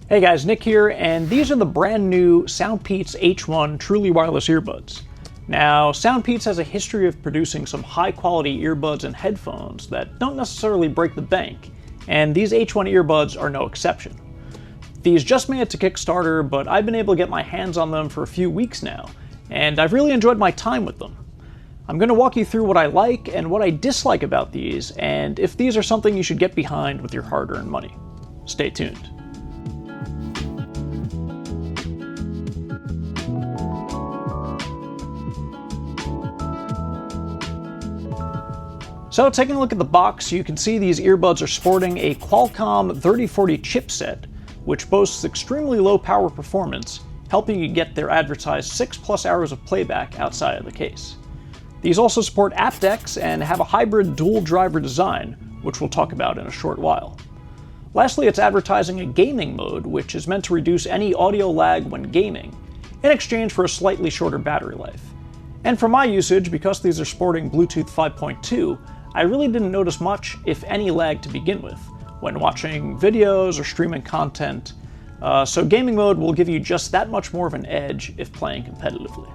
Hey guys, Nick here, and these are the brand new SoundPeats H1 truly wireless earbuds. Now, SoundPeats has a history of producing some high-quality earbuds and headphones that don't necessarily break the bank, and these H1 earbuds are no exception. These just made it to Kickstarter, but I've been able to get my hands on them for a few weeks now, and I've really enjoyed my time with them. I'm going to walk you through what I like and what I dislike about these, and if these are something you should get behind with your hard-earned money. Stay tuned. So taking a look at the box, you can see these earbuds are sporting a Qualcom 3040 chipset, which boasts extremely low power performance, helping you get their advertised 6+ hours of playback outside of the case. These also support aptX and have a hybrid dual driver design, which we'll talk about in a short while. Lastly, it's advertising a gaming mode, which is meant to reduce any audio lag when gaming, in exchange for a slightly shorter battery life. And for my usage, because these are sporting Bluetooth 5.2, I really didn't notice much, if any, lag to begin with, when watching videos or streaming content, so gaming mode will give you just that much more of an edge if playing competitively.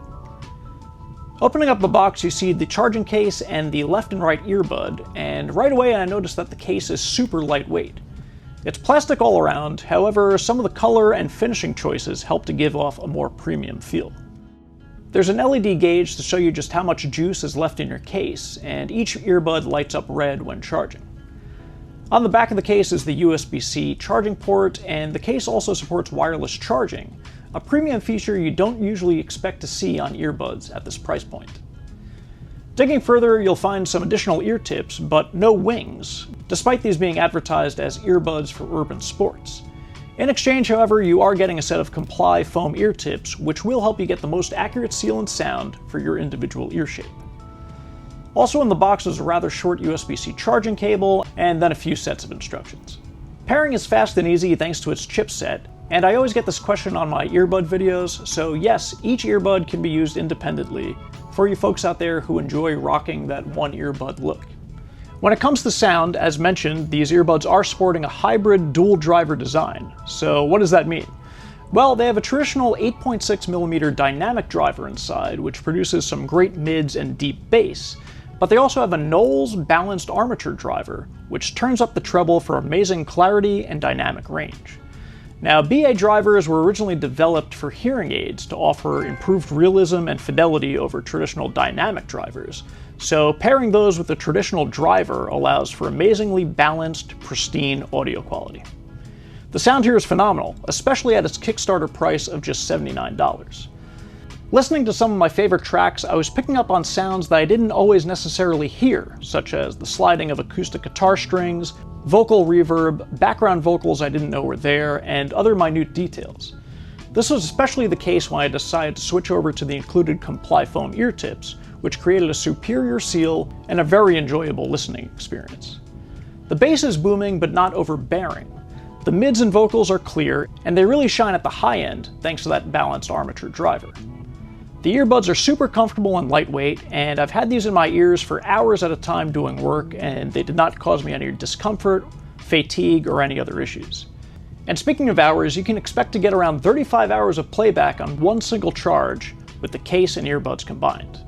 Opening up the box, you see the charging case and the left and right earbud, and right away I noticed that the case is super lightweight. It's plastic all around, however, some of the color and finishing choices help to give off a more premium feel. There's an LED gauge to show you just how much juice is left in your case, and each earbud lights up red when charging. On the back of the case is the USB-C charging port, and the case also supports wireless charging, a premium feature you don't usually expect to see on earbuds at this price point. Digging further, you'll find some additional ear tips, but no wings, despite these being advertised as earbuds for urban sports. In exchange, however, you are getting a set of Comply foam ear tips, which will help you get the most accurate seal and sound for your individual ear shape. Also in the box is a rather short USB-C charging cable, and then a few sets of instructions. Pairing is fast and easy thanks to its chipset, and I always get this question on my earbud videos, so yes, each earbud can be used independently for you folks out there who enjoy rocking that one earbud look. When it comes to sound, as mentioned, these earbuds are sporting a hybrid dual driver design. So what does that mean? Well, they have a traditional 8.6mm dynamic driver inside, which produces some great mids and deep bass, but they also have a Knowles balanced armature driver, which turns up the treble for amazing clarity and dynamic range. Now, BA drivers were originally developed for hearing aids to offer improved realism and fidelity over traditional dynamic drivers, so pairing those with a traditional driver allows for amazingly balanced, pristine audio quality. The sound here is phenomenal, especially at its Kickstarter price of just $79. Listening to some of my favorite tracks, I was picking up on sounds that I didn't always necessarily hear, such as the sliding of acoustic guitar strings, vocal reverb, background vocals I didn't know were there, and other minute details. This was especially the case when I decided to switch over to the included Comply foam ear tips, which created a superior seal and a very enjoyable listening experience. The bass is booming but not overbearing. The mids and vocals are clear, and they really shine at the high end thanks to that balanced armature driver. The earbuds are super comfortable and lightweight, and I've had these in my ears for hours at a time doing work, and they did not cause me any discomfort, fatigue, or any other issues. And speaking of hours, you can expect to get around 35 hours of playback on one single charge with the case and earbuds combined.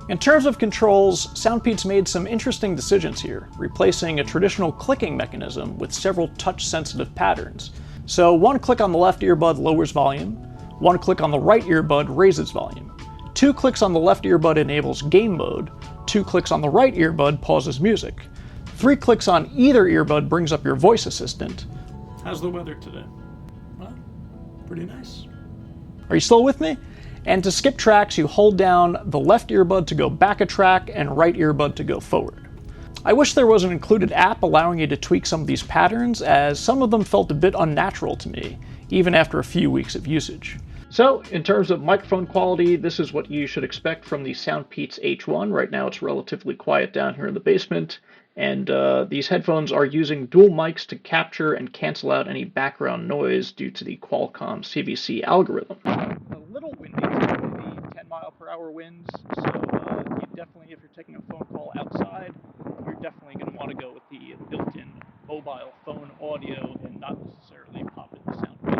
In terms of controls, SoundPeats made some interesting decisions here, replacing a traditional clicking mechanism with several touch-sensitive patterns. So one click on the left earbud lowers volume, one click on the right earbud raises volume, 2 clicks on the left earbud enables game mode, 2 clicks on the right earbud pauses music, 3 clicks on either earbud brings up your voice assistant. How's the weather today? Well, pretty nice. Are you still with me? And to skip tracks, you hold down the left earbud to go back a track and right earbud to go forward. I wish there was an included app allowing you to tweak some of these patterns, as some of them felt a bit unnatural to me, even after a few weeks of usage. So, in terms of microphone quality, this is what you should expect from the SoundPeats H1. Right now it's relatively quiet down here in the basement, and these headphones are using dual mics to capture and cancel out any background noise due to the Qualcomm CVC algorithm. A little windy today, the 10-mile-per-hour winds, so you definitely, if you're taking a phone call outside, you're definitely going to want to go with the built-in mobile phone audio and not necessarily pop in the sound.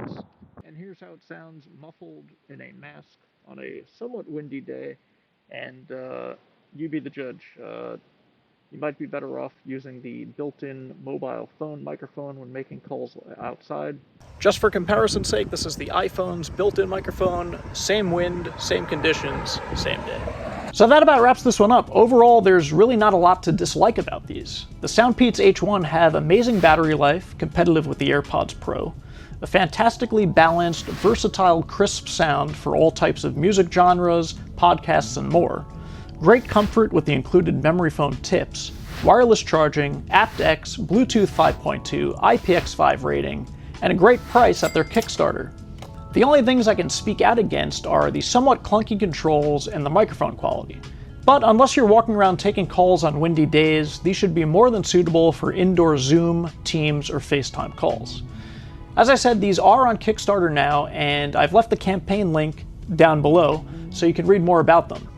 how it sounds muffled in a mask on a somewhat windy day, and you be the judge. You might be better off using the built-in mobile phone microphone when making calls outside. Just for comparison's sake, this is the iPhone's built-in microphone, same wind, same conditions, same day. So that about wraps this one up. Overall, there's really not a lot to dislike about these. The SoundPeats H1 have amazing battery life, competitive with the AirPods Pro, a fantastically balanced, versatile, crisp sound for all types of music genres, podcasts, and more, great comfort with the included memory foam tips, wireless charging, aptX, Bluetooth 5.2, IPX5 rating, and a great price at their Kickstarter. The only things I can speak out against are the somewhat clunky controls and the microphone quality. But unless you're walking around taking calls on windy days, these should be more than suitable for indoor Zoom, Teams, or FaceTime calls. As I said, these are on Kickstarter now, and I've left the campaign link down below so you can read more about them.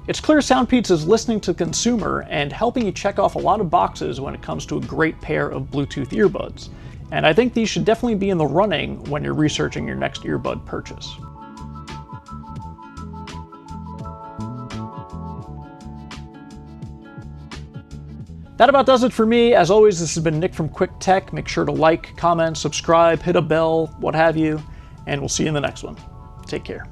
It's clear SoundPeats is listening to the consumer and helping you check off a lot of boxes when it comes to a great pair of Bluetooth earbuds. And I think these should definitely be in the running when you're researching your next earbud purchase. That about does it for me. As always, this has been Nick from Quick Tech. Make sure to like, comment, subscribe, hit a bell, what have you, and we'll see you in the next one. Take care.